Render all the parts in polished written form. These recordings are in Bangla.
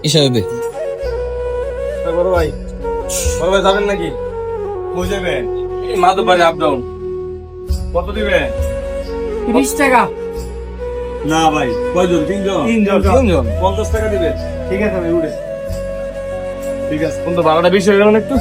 হিসাবে বড় ভাই যাবেন নাকি? কই যাবেন? Madhabbari up down. কত দিবে? 30 টাকা। না ভাই, কয়জন? তিনজন। 50 টাকা দিবে। ঠিক আছে ভাই, উঠে। ঠিক আছে, কোন তো ভাড়াটা বেশি হয়ে গেল না একটু?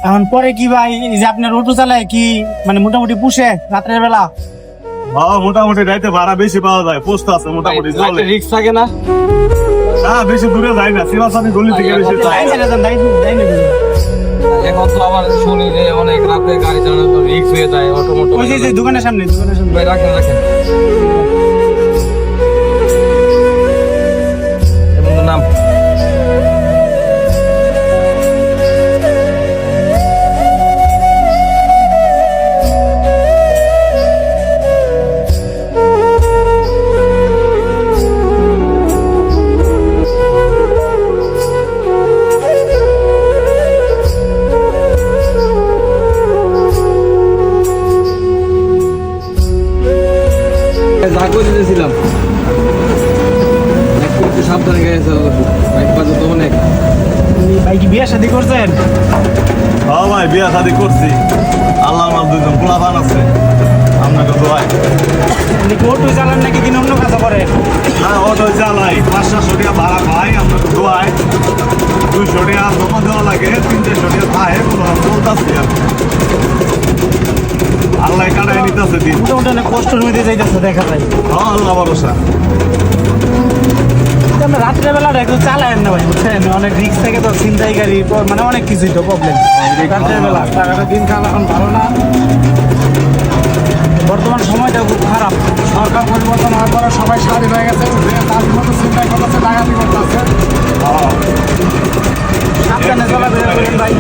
এখন পরে কি ভাই, এই যে আপনার অটো চালায় কি মানে মোটামুটি পুষে রাত্রের বেলা? হ্যাঁ, মোটামুটি রাইতে ভাড়া বেশি পাওয়া যায়, পোস্ট আছে মোটামুটি চলে। রিক্স থাকে না? না, বেশি দূরে যায় না, সিমাসানি গলি থেকে বেশি যায় না। এখন তো আবার শুনি যে অনেক রাতে গাড়ি চালানো রিক্স হয়ে যায়, অটো মোটো। ওই যে দোকানের সামনে ভাই রাখেন এবং নাম যা করে দিয়েছিলাম একটু সাবধানে গেছে বাইক বাজে তো অনেক। ভাই কি বিয়ে শাদী করছেন? হ্যাঁ ভাই, বিয়া শাদী করছি। আল্লাহ আমার দুজন পোলাপান আছে, আপনাকে দোয়াই। অটো চালান নাকি কিনা অন্য কাজ করেন? না, অটো চালাই, 500 টাকা ভাড়া পাই, আপনাকে দোয়াই। 200 টাকা জমা দেওয়া লাগে, 300 টাকা পায়, বলতেছি আর আল্লাহ কাটাই নিতেছে দিন। মোটামুটি অনেক কষ্টের মধ্যে যাইতেছে দেখা যায়। হ্যাঁ, আল্লাহ ভরসা। আমরা রাত্রের বেলাটা একটু চালায়েন না ভাই, বুঝছেন? অনেক রিক্স থাকে তো, ছিনতাই গাড়ি মানে অনেক কিছুই তো প্রবলেম রাত্রের বেলা। টাকাটা দিন খাওয়া এখন ভালো না, বর্তমান সময়টা খুব খারাপ। সরকার পরিবর্তন হওয়ার পরে সবাই স্বাধীন হয়ে গেছে, যে তার মতো চিন্তা করতেছে, ডাকাতি করতেছে। সাবধানে চলাফেরা করেন ভাই।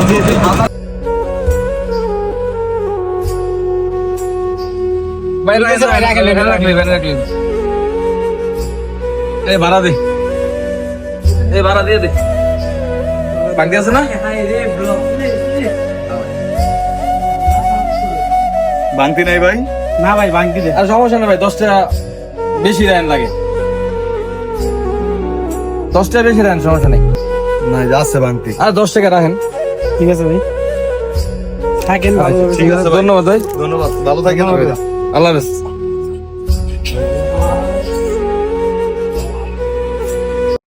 ভাড়া দে, ভাড়া দিয়ে দে। বাকি আছে না? ভাঙতি নাই ভাই? না ভাই, ভাঙতি দে। আর সমস্যা নেই ভাই, 10 টাকা বেশি দেন লাগে, 10 টাকা বেশি দেন, সমস্যা নেই। না, আছে ভাঙতি। আর 10 টাকা রাখেন। ঠিক আছে ভাই, থাকেন ভালো। ঠিক আছে ভাই। ধন্যবাদ ভাই, ধন্যবাদ, ভালো থাকেন। আল্লাহ হাফেজ।